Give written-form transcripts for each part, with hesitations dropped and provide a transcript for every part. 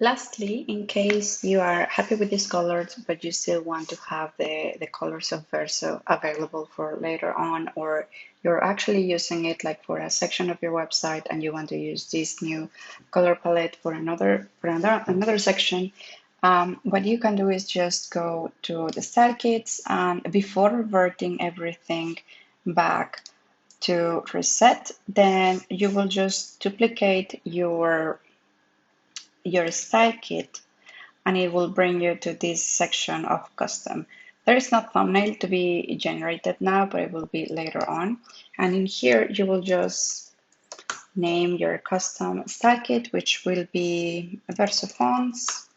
Lastly, in case you are happy with these colors, but you still want to have the colors of Verso available for later on, or you're actually using it like for a section of your website and you want to use this new color palette for another section, what you can do is just go to the style kits, and before reverting everything back to reset, then you will just duplicate your style kit and it will bring you to this section of custom. There is no thumbnail to be generated now, but it will be later on. And in here, you will just name your custom style kit, which will be Verso fonts.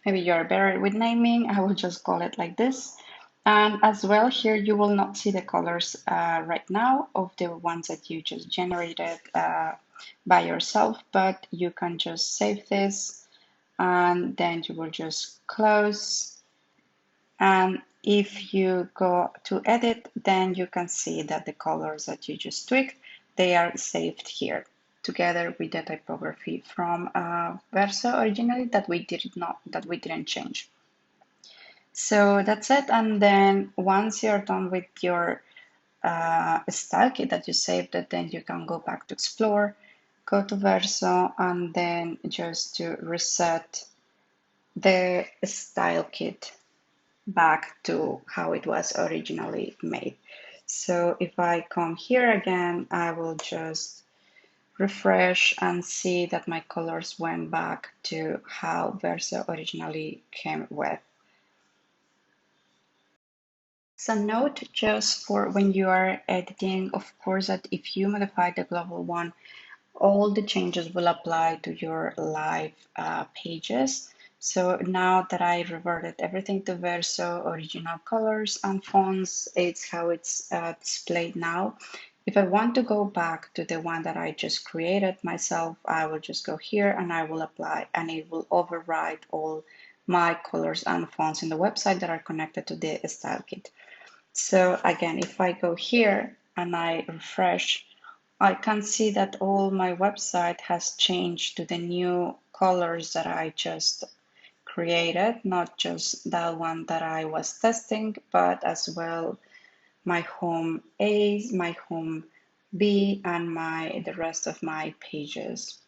Maybe you're better with naming. I will just call it like this. And as well, here you will not see the colors right now of the ones that you just generated by yourself, but you can just save this and then you will just close. And if you go to edit, then you can see that the colors that you just tweaked, they are saved here together with the typography from Verso originally that we didn't change. So that's it. And then once you're done with your style kit that you saved it, then you can go back to explore, go to Verso, and then just to reset the style kit back to how it was originally made. So if I come here again, I will just refresh and see that my colors went back to how Verso originally came with. So note just for when you are editing, of course, that if you modify the global one, all the changes will apply to your live pages. So now that I reverted everything to Verso, original colors and fonts, it's how it's displayed now. If I want to go back to the one that I just created myself, I will just go here and I will apply, and it will override all my colors and fonts in the website that are connected to the style kit. So again, if I go here and I refresh, I can see that all my website has changed to the new colors that I just created, not just that one that I was testing, but as well my home A, my home B, and the rest of my pages.